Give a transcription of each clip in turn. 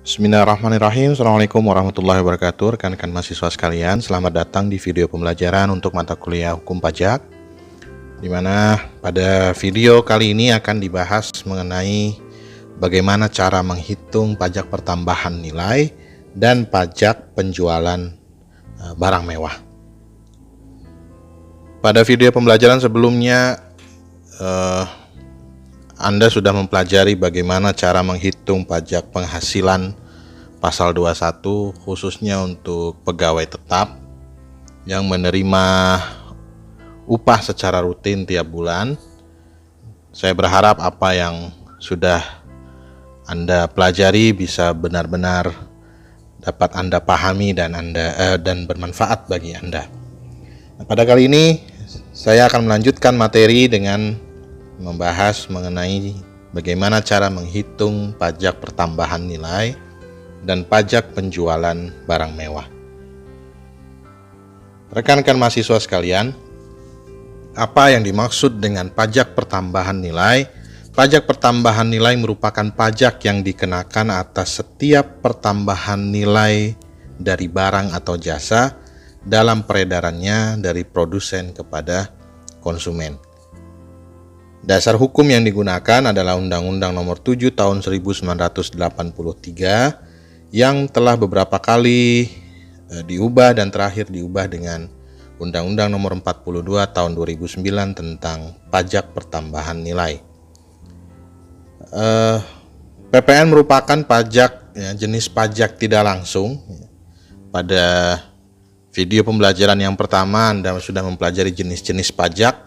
Bismillahirrahmanirrahim. Assalamualaikum warahmatullahi wabarakatuh. Rekan-rekan mahasiswa sekalian, selamat datang di video pembelajaran untuk mata kuliah hukum pajak, di mana pada video kali ini akan dibahas mengenai bagaimana cara menghitung pajak pertambahan nilai dan pajak penjualan barang mewah. Pada video pembelajaran sebelumnya Anda sudah mempelajari bagaimana cara menghitung pajak penghasilan pasal 21 khususnya untuk pegawai tetap yang menerima upah secara rutin tiap bulan. Saya berharap apa yang sudah Anda pelajari bisa benar-benar dapat Anda pahami dan bermanfaat bagi Anda. Nah, pada kali ini saya akan melanjutkan materi dengan membahas mengenai bagaimana cara menghitung pajak pertambahan nilai dan pajak penjualan barang mewah. Rekan-rekan mahasiswa sekalian, apa yang dimaksud dengan pajak pertambahan nilai? Pajak pertambahan nilai merupakan pajak yang dikenakan atas setiap pertambahan nilai dari barang atau jasa dalam peredarannya dari produsen kepada konsumen. Dasar hukum yang digunakan adalah Undang-Undang Nomor 7 Tahun 1983 yang telah beberapa kali diubah dan terakhir diubah dengan Undang-Undang Nomor 42 Tahun 2009 tentang pajak pertambahan nilai. PPN merupakan pajak jenis pajak tidak langsung. Pada video pembelajaran yang pertama Anda sudah mempelajari jenis-jenis pajak.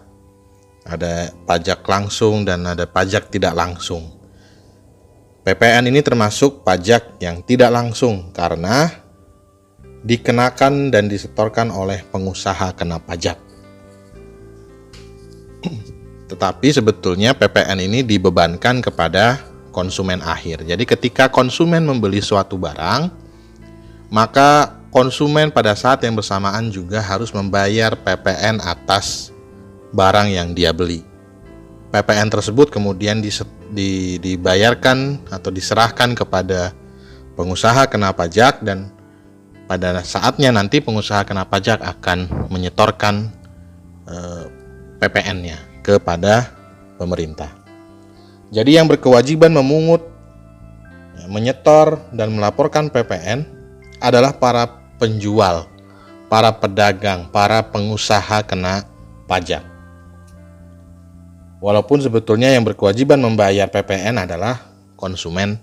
Ada pajak langsung dan ada pajak tidak langsung. PPN ini termasuk pajak yang tidak langsung karena dikenakan dan disetorkan oleh pengusaha kena pajak. Tetapi sebetulnya PPN ini dibebankan kepada konsumen akhir. Jadi ketika konsumen membeli suatu barang, maka konsumen pada saat yang bersamaan juga harus membayar PPN atas barang yang dia beli. PPN tersebut kemudian dibayarkan atau diserahkan kepada pengusaha kena pajak, dan pada saatnya nanti pengusaha kena pajak akan menyetorkan PPN-nya kepada pemerintah. Jadi yang berkewajiban memungut, menyetor, dan melaporkan PPN adalah para penjual, para pedagang, para pengusaha kena pajak. Walaupun sebetulnya yang berkewajiban membayar PPN adalah konsumen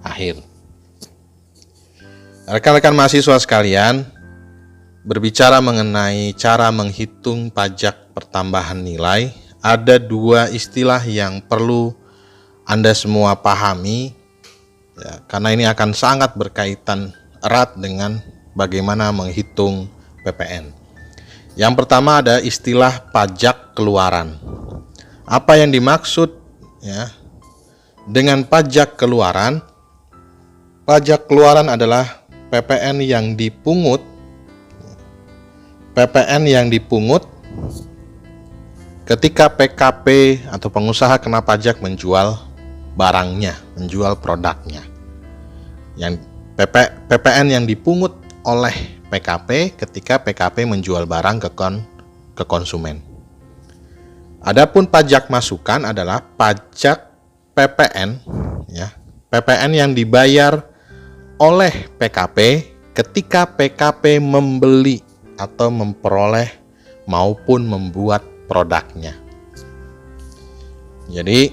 akhir. Rekan-rekan mahasiswa sekalian, berbicara mengenai cara menghitung pajak pertambahan nilai, ada dua istilah yang perlu Anda semua pahami, karena ini akan sangat berkaitan erat dengan bagaimana menghitung PPN. Yang pertama ada istilah pajak keluaran. Apa yang dimaksud dengan pajak keluaran? Pajak keluaran adalah PPN yang dipungut ketika PKP atau pengusaha kena pajak menjual barangnya, menjual produknya. Yang PPN yang dipungut oleh PKP ketika PKP menjual barang ke konsumen. Adapun pajak masukan adalah pajak PPN, PPN yang dibayar oleh PKP ketika PKP membeli atau memperoleh maupun membuat produknya. Jadi,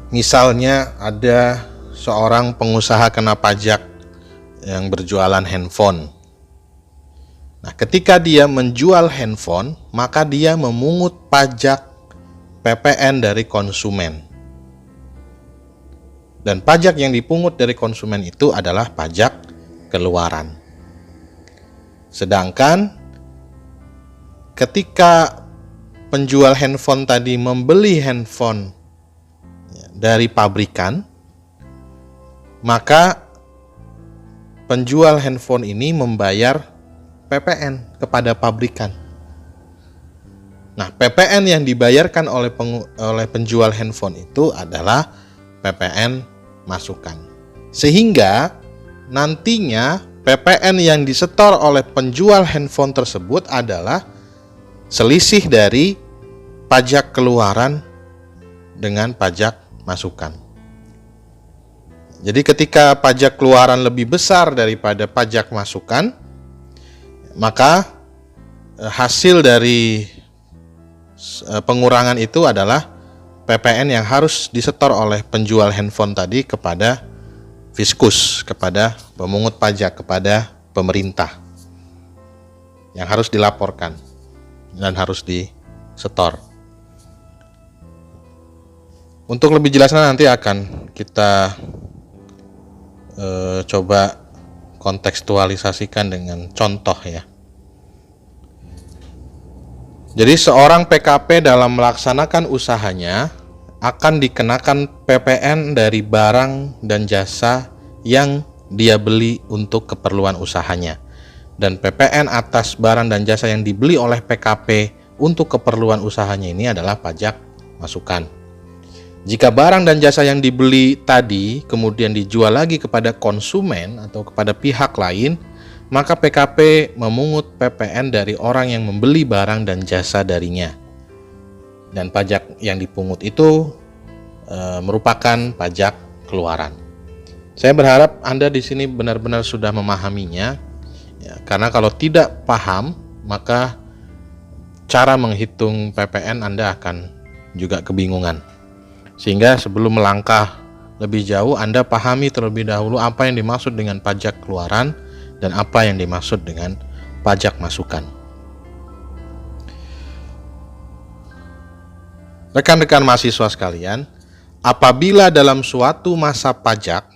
misalnya ada seorang pengusaha kena pajak yang berjualan handphone. Nah, ketika dia menjual handphone, maka dia memungut pajak PPN dari konsumen. Dan pajak yang dipungut dari konsumen itu adalah pajak keluaran. Sedangkan ketika penjual handphone tadi membeli handphone dari pabrikan, maka penjual handphone ini membayar PPN kepada pabrikan. Nah, PPN yang dibayarkan oleh penjual handphone itu adalah PPN masukan. Sehingga nantinya PPN yang disetor oleh penjual handphone tersebut adalah selisih dari pajak keluaran dengan pajak masukan. Jadi ketika pajak keluaran lebih besar daripada pajak masukan, maka hasil dari pengurangan itu adalah PPN yang harus disetor oleh penjual handphone tadi kepada Fiskus, kepada pemungut pajak, kepada pemerintah, yang harus dilaporkan dan harus disetor. Untuk lebih jelasnya nanti akan kita coba kontekstualisasikan dengan contoh ya. Jadi seorang PKP dalam melaksanakan usahanya akan dikenakan PPN dari barang dan jasa yang dia beli untuk keperluan usahanya. Dan PPN atas barang dan jasa yang dibeli oleh PKP untuk keperluan usahanya ini adalah pajak masukan. Jika barang dan jasa yang dibeli tadi kemudian dijual lagi kepada konsumen atau kepada pihak lain, maka PKP memungut PPN dari orang yang membeli barang dan jasa darinya. Dan pajak yang dipungut itu merupakan pajak keluaran. Saya berharap Anda di sini benar-benar sudah memahaminya, ya, karena kalau tidak paham, maka cara menghitung PPN Anda akan juga kebingungan. Sehingga sebelum melangkah lebih jauh, Anda pahami terlebih dahulu apa yang dimaksud dengan pajak keluaran dan apa yang dimaksud dengan pajak masukan. Rekan-rekan mahasiswa sekalian, apabila dalam suatu masa pajak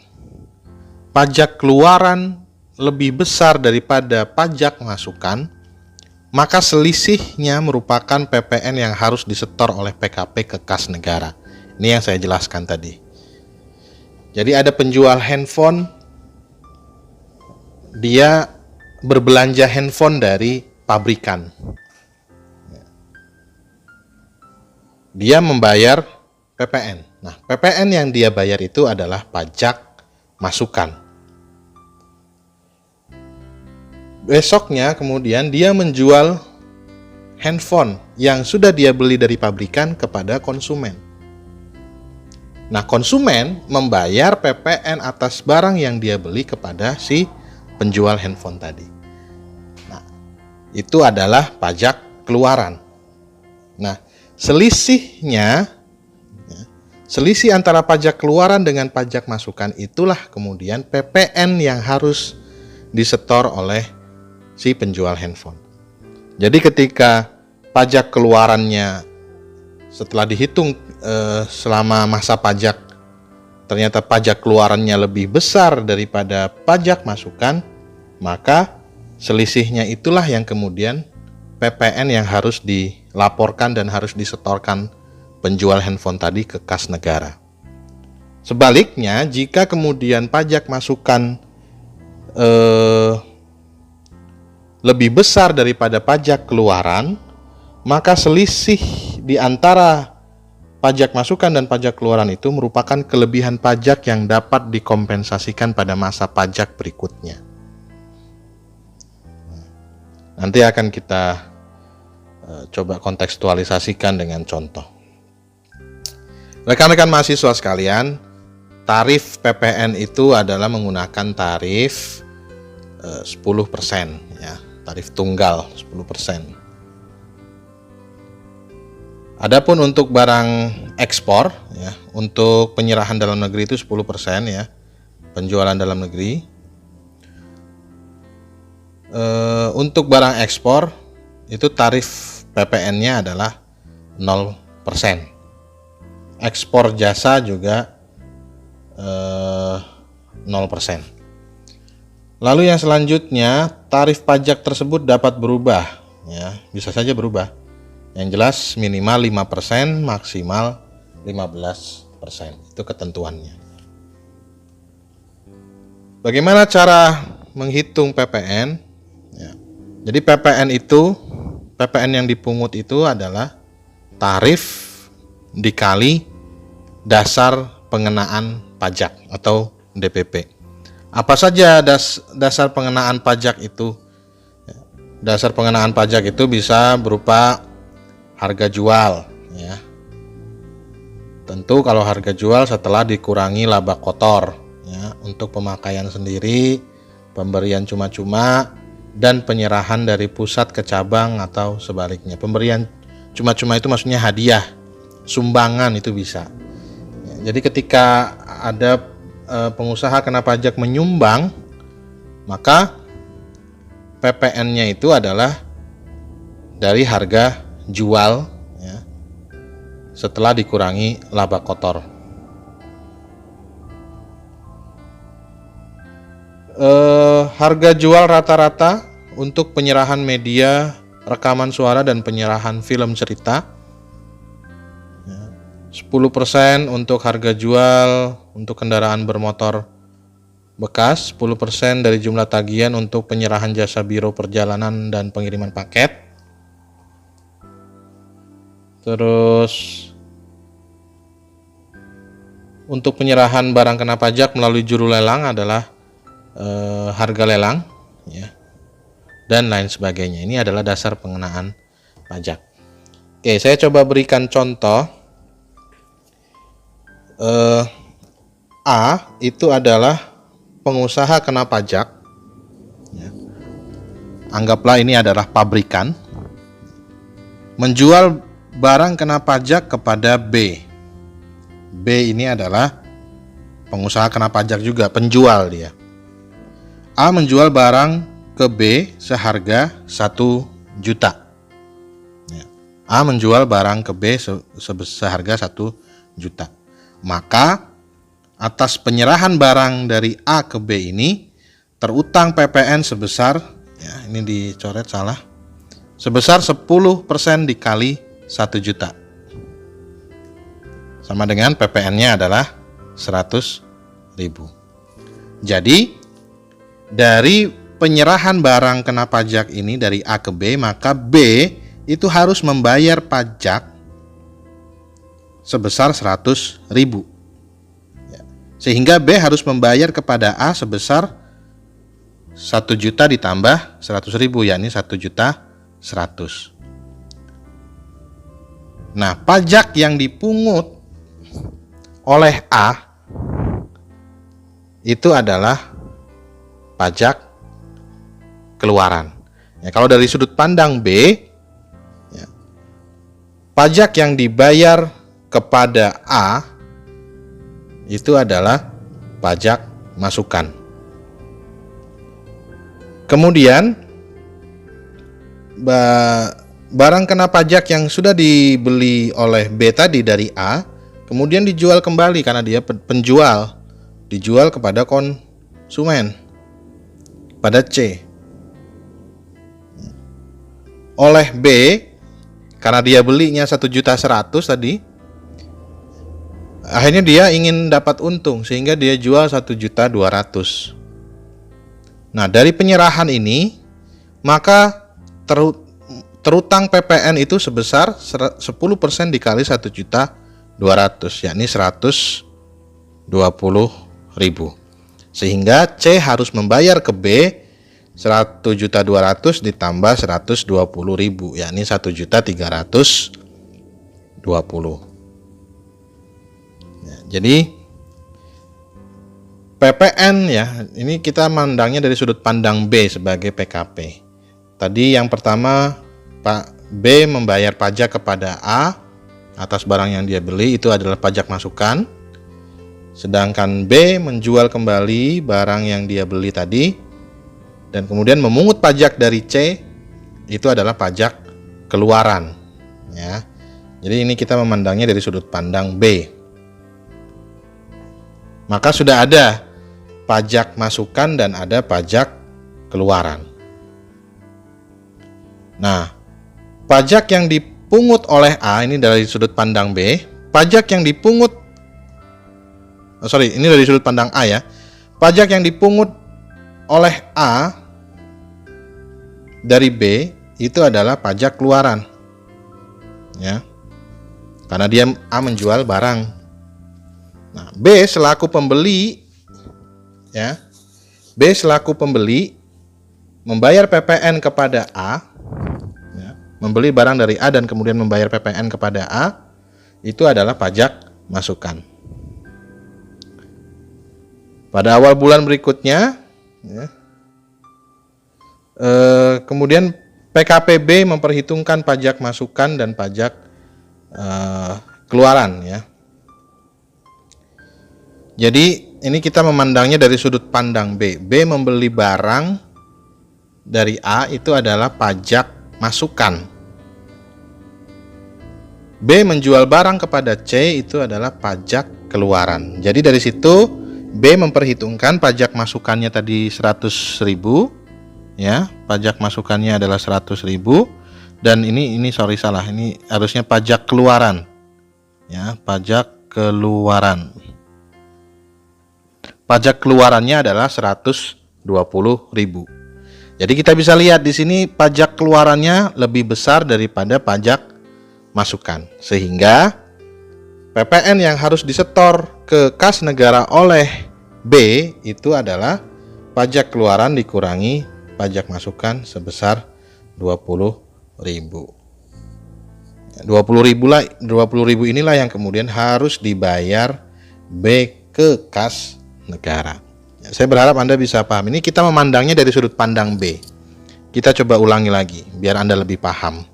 keluaran lebih besar daripada pajak masukan, maka selisihnya merupakan PPN yang harus disetor oleh PKP ke kas negara. Ini yang saya jelaskan tadi. Jadi ada penjual handphone, dia berbelanja handphone dari pabrikan. Dia membayar PPN. Nah, PPN yang dia bayar itu adalah pajak masukan. Besoknya kemudian dia menjual handphone yang sudah dia beli dari pabrikan kepada konsumen. Nah, konsumen membayar PPN atas barang yang dia beli kepada si penjual handphone tadi. Nah, itu adalah pajak keluaran. Nah, selisih antara pajak keluaran dengan pajak masukan itulah kemudian PPN yang harus disetor oleh si penjual handphone. Jadi ketika pajak keluarannya setelah dihitung selama masa pajak, ternyata pajak keluarannya lebih besar daripada pajak masukan, maka selisihnya itulah yang kemudian PPN yang harus dilaporkan dan harus disetorkan penjual handphone tadi ke kas negara. Sebaliknya, jika kemudian pajak masukan lebih besar daripada pajak keluaran, maka selisih di antara pajak masukan dan pajak keluaran itu merupakan kelebihan pajak yang dapat dikompensasikan pada masa pajak berikutnya. Nanti akan kita coba kontekstualisasikan dengan contoh. Rekan-rekan mahasiswa sekalian, tarif PPN itu adalah menggunakan tarif 10%, ya, tarif tunggal 10%. Adapun untuk barang ekspor, ya, untuk penyerahan dalam negeri itu 10%, ya, penjualan dalam negeri. Untuk barang ekspor itu tarif PPN-nya adalah 0%. Ekspor jasa juga 0%. Lalu yang selanjutnya, tarif pajak tersebut dapat berubah, ya, bisa saja berubah. Yang jelas minimal 5%, maksimal 15%. Itu ketentuannya. Bagaimana cara menghitung PPN? Ya. Jadi PPN yang dipungut itu adalah tarif dikali dasar pengenaan pajak atau DPP. Apa saja dasar pengenaan pajak itu? Dasar pengenaan pajak itu bisa berupa harga jual, ya. Tentu kalau harga jual setelah dikurangi laba kotor, ya, untuk pemakaian sendiri, pemberian cuma-cuma, dan penyerahan dari pusat ke cabang atau sebaliknya. Pemberian cuma-cuma itu maksudnya hadiah, sumbangan itu bisa. Ya, jadi ketika ada pengusaha kena pajak menyumbang, maka PPN-nya itu adalah dari harga jual, ya, setelah dikurangi laba kotor. Harga jual rata-rata untuk penyerahan media, rekaman suara, dan penyerahan film cerita, 10% untuk harga jual untuk kendaraan bermotor bekas, 10% dari jumlah tagihan untuk penyerahan jasa biro perjalanan dan pengiriman paket. Terus untuk penyerahan barang kena pajak melalui juru lelang adalah harga lelang, ya, dan lain sebagainya. Ini adalah dasar pengenaan pajak. Oke, saya coba berikan contoh. A itu adalah pengusaha kena pajak, ya. Anggaplah ini adalah pabrikan, menjual barang kena pajak kepada B. B ini adalah pengusaha kena pajak juga, penjual dia. A menjual barang ke B seharga 1 juta. Ya. A menjual barang ke B seharga 1 juta. Maka atas penyerahan barang dari A ke B ini terutang PPN sebesar, ya, ini dicoret salah, sebesar 10% dikali 1 juta. Sama dengan PPN-nya adalah 100.000. Jadi dari penyerahan barang kena pajak ini dari A ke B, maka B itu harus membayar pajak sebesar 100.000. Ya. Sehingga B harus membayar kepada A sebesar 1 juta ditambah 100.000, yakni 1.100.000. Nah, pajak yang dipungut oleh A itu adalah pajak keluaran. Ya, kalau dari sudut pandang B, ya, pajak yang dibayar kepada A itu adalah pajak masukan. Kemudian barang kena pajak yang sudah dibeli oleh B tadi dari A kemudian dijual kembali karena dia penjual, dijual kepada konsumen, pada C, oleh B karena dia belinya 1.100.000 tadi. Akhirnya dia ingin dapat untung sehingga dia jual 1.200.000. Nah, dari penyerahan ini maka terutang PPN itu sebesar 10% dikali 1.200.000, yakni 120.000. Sehingga C harus membayar ke B 1.200.000 ditambah 120.000, yakni 1.320.000. Ya, jadi PPN, ya, ini kita mandangnya dari sudut pandang B sebagai PKP. Tadi yang pertama, Pak B membayar pajak kepada A atas barang yang dia beli, itu adalah pajak masukan. Sedangkan B menjual kembali barang yang dia beli tadi dan kemudian memungut pajak dari C, itu adalah pajak keluaran, ya. Jadi ini kita memandangnya dari sudut pandang B. Maka sudah ada pajak masukan dan ada pajak keluaran. Nah, pajak yang dipungut oleh A ini dari sudut pandang B, pajak yang dipungut ini dari sudut pandang A, ya. Pajak yang dipungut oleh A dari B itu adalah pajak keluaran, ya. Karena dia A menjual barang. Nah, B selaku pembeli, ya, B selaku pembeli membayar PPN kepada A, ya, membeli barang dari A dan kemudian membayar PPN kepada A, itu adalah pajak masukan. Pada awal bulan berikutnya, ya, kemudian PKPB memperhitungkan pajak masukan dan pajak keluaran, ya. Jadi ini kita memandangnya dari sudut pandang B. B membeli barang dari A, itu adalah pajak masukan. B menjual barang kepada C, itu adalah pajak keluaran. Jadi dari situ B memperhitungkan pajak masukannya tadi 100.000, ya. Pajak masukannya adalah 100.000 dan ini salah. Ini harusnya pajak keluaran. Ya, pajak keluaran. Pajak keluarannya adalah 120.000. Jadi kita bisa lihat di sini pajak keluarannya lebih besar daripada pajak masukan. Sehingga PPN yang harus disetor ke kas negara oleh B itu adalah pajak keluaran dikurangi pajak masukan sebesar 20.000. 20.000 inilah yang kemudian harus dibayar B ke kas negara. Saya berharap Anda bisa paham. Ini kita memandangnya dari sudut pandang B. Kita coba ulangi lagi biar Anda lebih paham.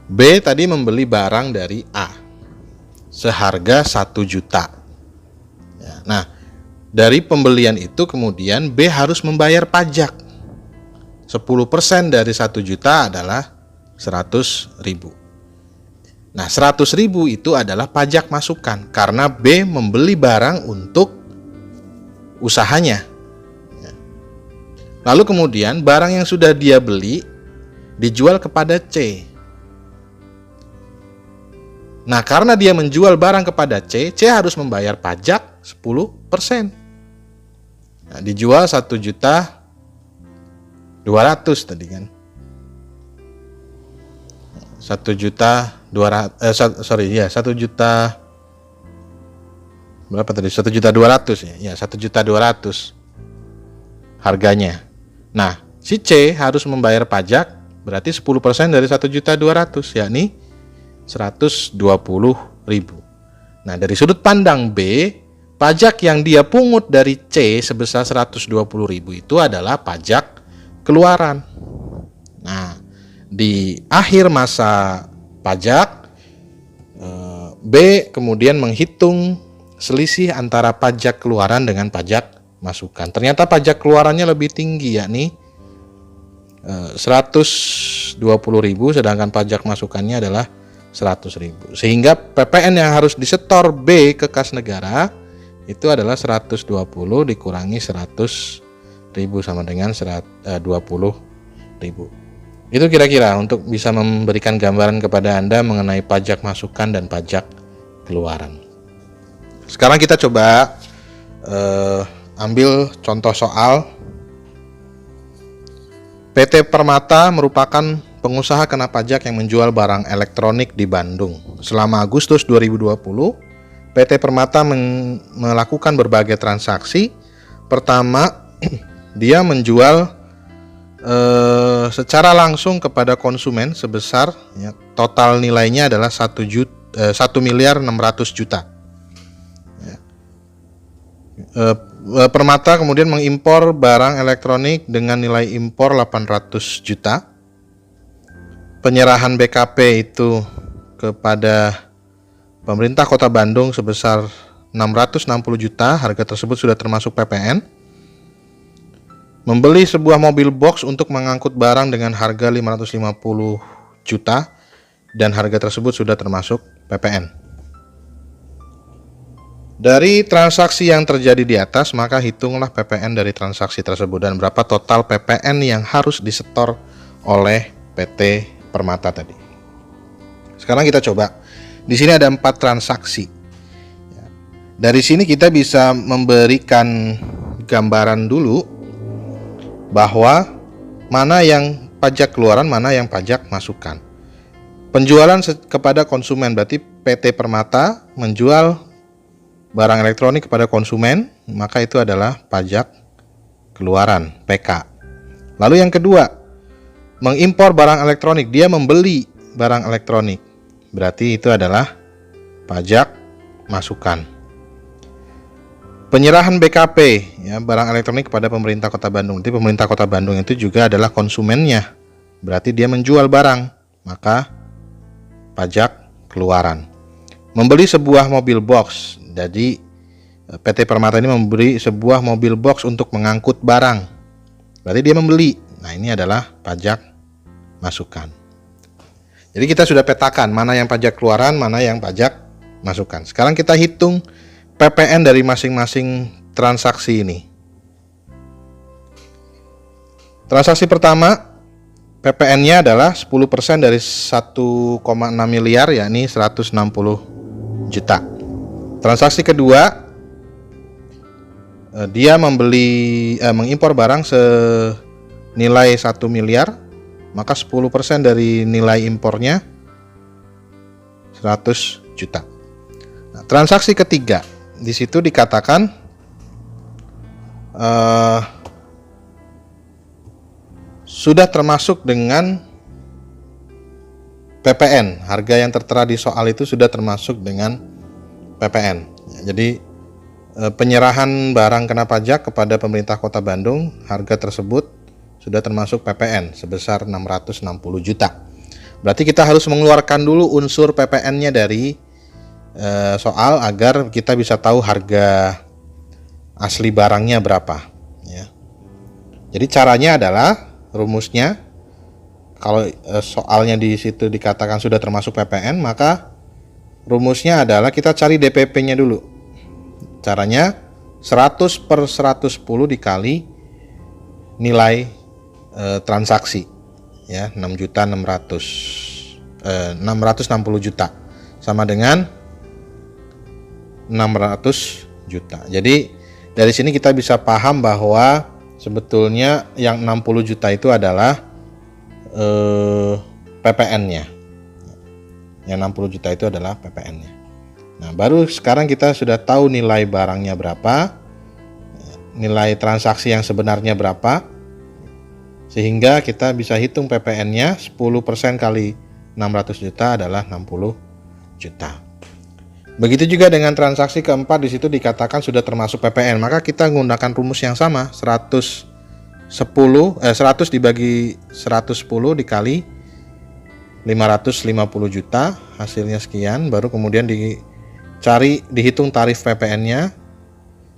B tadi membeli barang dari A seharga 1 juta. Nah, dari pembelian itu kemudian B harus membayar pajak. 10% dari 1 juta adalah 100.000. Nah, 100.000 itu adalah pajak masukan karena B membeli barang untuk usahanya. Lalu kemudian barang yang sudah dia beli dijual kepada C. Nah, karena dia menjual barang kepada C, C harus membayar pajak 10%. Nah, dijual 1.200.000 tadi kan. 1.200.000 berapa tadi? 1.200.000 ya. Ya, 1.200.000 harganya. Nah, si C harus membayar pajak berarti 10% dari 1.200.000, yakni 120.000. Nah, dari sudut pandang B, pajak yang dia pungut dari C sebesar 120.000 itu adalah pajak keluaran. Nah, di akhir masa pajak, B kemudian menghitung selisih antara pajak keluaran dengan pajak masukan. Ternyata pajak keluarannya lebih tinggi, yakni 120.000, sedangkan pajak masukannya adalah 100.000. Sehingga PPN yang harus disetor B ke kas negara itu adalah 120 dikurangi 100.000 sama dengan 20.000. Itu kira-kira untuk bisa memberikan gambaran kepada Anda mengenai pajak masukan dan pajak keluaran. Sekarang kita coba ambil contoh soal. PT Permata merupakan pengusaha kena pajak yang menjual barang elektronik di Bandung. Selama Agustus 2020, PT Permata melakukan berbagai transaksi. Pertama, dia menjual secara langsung kepada konsumen sebesar, ya, total nilainya adalah 1.600.000.000. Ya. Permata kemudian mengimpor barang elektronik dengan nilai impor 800 juta. Penyerahan BKP itu kepada pemerintah Kota Bandung sebesar 660 juta. Harga tersebut sudah termasuk PPN. Membeli sebuah mobil box untuk mengangkut barang dengan harga 550 juta dan harga tersebut sudah termasuk PPN. Dari transaksi yang terjadi di atas, maka hitunglah PPN dari transaksi tersebut dan berapa total PPN yang harus disetor oleh PT Permata tadi. Sekarang kita coba. Di sini ada 4 transaksi. Dari sini kita bisa memberikan gambaran dulu bahwa mana yang pajak keluaran, mana yang pajak masukan. Penjualan kepada konsumen berarti PT Permata menjual barang elektronik kepada konsumen, maka itu adalah pajak keluaran (PK). Lalu yang kedua, mengimpor barang elektronik. Dia membeli barang elektronik. Berarti itu adalah pajak masukan. Penyerahan BKP, ya, barang elektronik kepada pemerintah Kota Bandung. Jadi pemerintah Kota Bandung itu juga adalah konsumennya. Berarti dia menjual barang, maka pajak keluaran. Membeli sebuah mobil box. Jadi PT Permata ini memberi sebuah mobil box untuk mengangkut barang. Berarti dia membeli. Nah, ini adalah pajak masukan. Jadi kita sudah petakan mana yang pajak keluaran, mana yang pajak masukan. Sekarang kita hitung PPN dari masing-masing transaksi ini. Transaksi pertama, PPN-nya adalah 10% dari 1,6 miliar, yakni 160 juta. Transaksi kedua, dia mengimpor barang senilai 1 miliar, maka 10% dari nilai impornya 100 juta. Nah, transaksi ketiga, di situ dikatakan sudah termasuk dengan PPN. Harga yang tertera di soal itu sudah termasuk dengan PPN. Jadi penyerahan barang kena pajak kepada pemerintah Kota Bandung, harga tersebut sudah termasuk PPN sebesar 660 juta. Berarti kita harus mengeluarkan dulu unsur PPN-nya dari soal agar kita bisa tahu harga asli barangnya berapa. Ya. Jadi caranya adalah rumusnya, kalau soalnya di situ dikatakan sudah termasuk PPN, maka rumusnya adalah kita cari DPP-nya dulu. Caranya 100 per 110 dikali nilai transaksi, ya, 660 juta sama dengan 600 juta. Jadi dari sini kita bisa paham bahwa sebetulnya yang 60 juta itu adalah PPN-nya. Yang 60 juta itu adalah PPN-nya. Nah, baru sekarang kita sudah tahu nilai barangnya berapa, nilai transaksi yang sebenarnya berapa, sehingga kita bisa hitung PPN-nya. 10% kali 600 juta adalah 60 juta. Begitu juga dengan transaksi keempat, di situ dikatakan sudah termasuk PPN, maka kita menggunakan rumus yang sama, 100 dibagi 110 dikali 550 juta, hasilnya sekian, baru kemudian dihitung tarif PPN-nya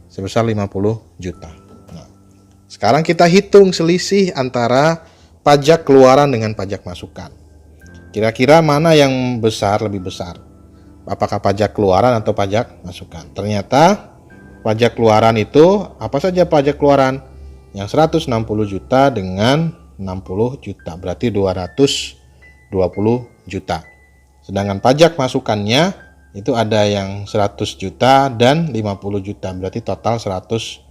sebesar 50 juta. Nah, sekarang kita hitung selisih antara pajak keluaran dengan pajak masukan. Kira-kira mana yang lebih besar? Apakah pajak keluaran atau pajak masukan? Ternyata pajak keluaran itu, apa saja pajak keluaran? Yang 160 juta dengan 60 juta, berarti 220 juta. Sedangkan pajak masukannya itu ada yang 100 juta dan 50 juta, berarti total 150.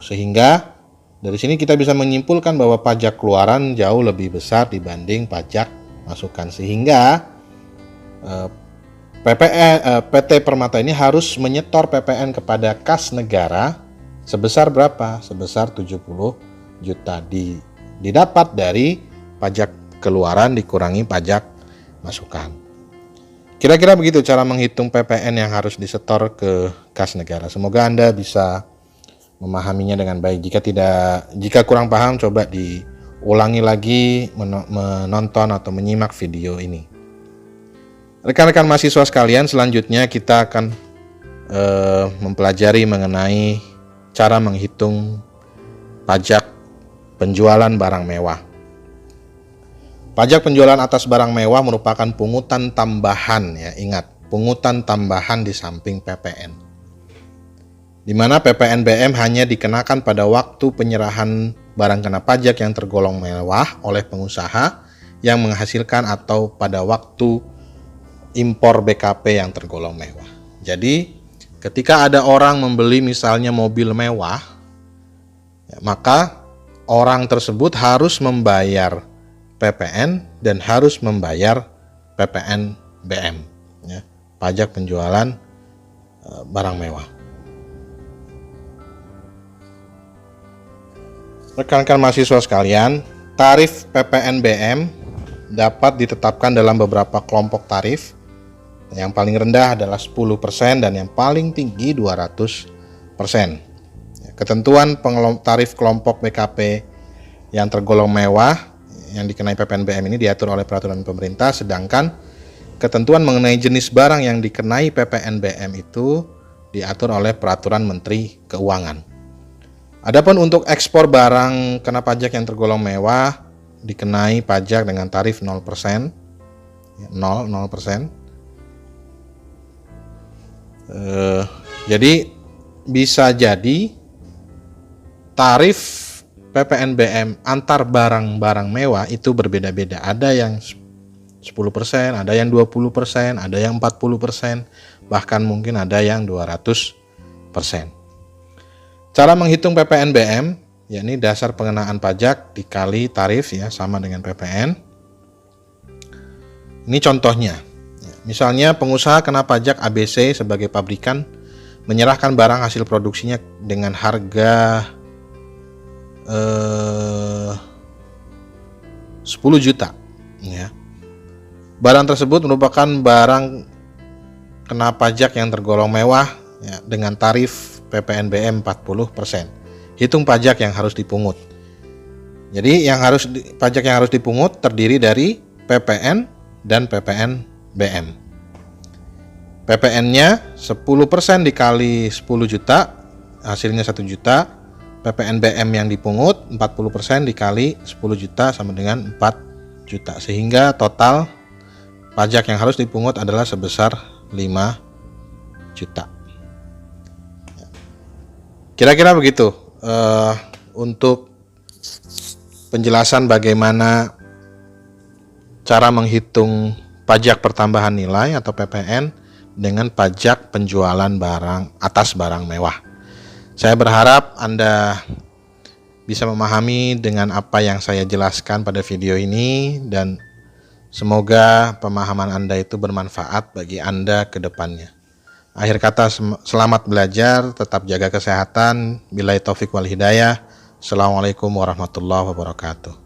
Sehingga dari sini kita bisa menyimpulkan bahwa pajak keluaran jauh lebih besar dibanding pajak masukan. Sehingga PT Permata ini harus menyetor PPN kepada kas negara sebesar berapa? Sebesar 70 juta. Didapat dari pajak keluaran dikurangi pajak masukan. Kira-kira begitu cara menghitung PPN yang harus disetor ke kas negara. Semoga Anda bisa memahaminya dengan baik. Jika kurang paham, coba diulangi lagi menonton atau menyimak video ini. Rekan-rekan mahasiswa sekalian, selanjutnya kita akan mempelajari mengenai cara menghitung pajak penjualan barang mewah. Pajak penjualan atas barang mewah merupakan pungutan tambahan, ya, ingat, pungutan tambahan di samping PPN. Di mana PPN BM hanya dikenakan pada waktu penyerahan barang kena pajak yang tergolong mewah oleh pengusaha yang menghasilkan atau pada waktu impor BKP yang tergolong mewah. Jadi ketika ada orang membeli misalnya mobil mewah, ya, maka orang tersebut harus membayar PPN dan harus membayar PPN BM, ya, pajak penjualan barang mewah. Rekan-rekan mahasiswa sekalian, tarif PPNBM dapat ditetapkan dalam beberapa kelompok tarif. Yang paling rendah adalah 10% dan yang paling tinggi 200%. Ketentuan tarif kelompok BKP yang tergolong mewah yang dikenai PPNBM ini diatur oleh peraturan pemerintah, sedangkan ketentuan mengenai jenis barang yang dikenai PPNBM itu diatur oleh peraturan Menteri Keuangan. Adapun untuk ekspor barang kena pajak yang tergolong mewah dikenai pajak dengan tarif 0%. Jadi bisa jadi tarif PPNBM antar barang-barang mewah itu berbeda-beda. Ada yang 10%, ada yang 20%, ada yang 40%, bahkan mungkin ada yang 200%. Cara menghitung PPNBM, yakni dasar pengenaan pajak dikali tarif ya, sama dengan PPN. Ini contohnya. Misalnya pengusaha kena pajak ABC sebagai pabrikan menyerahkan barang hasil produksinya dengan harga 10 juta ya. Barang tersebut merupakan barang kena pajak yang tergolong mewah ya, dengan tarif PPNBM 40%. Hitung pajak yang harus dipungut. Jadi pajak yang harus dipungut terdiri dari PPN dan PPNBM. PPN-nya 10% dikali 10 juta, hasilnya 1 juta. PPNBM yang dipungut 40% dikali 10 juta sama dengan 4 juta. Sehingga total pajak yang harus dipungut adalah sebesar 5 juta. Kira-kira begitu untuk penjelasan bagaimana cara menghitung pajak pertambahan nilai atau PPN dengan pajak penjualan barang atas barang mewah. Saya berharap Anda bisa memahami dengan apa yang saya jelaskan pada video ini dan semoga pemahaman Anda itu bermanfaat bagi Anda ke depannya. Akhir kata, selamat belajar, tetap jaga kesehatan. Billahi taufik wal hidayah. Assalamualaikum warahmatullahi wabarakatuh.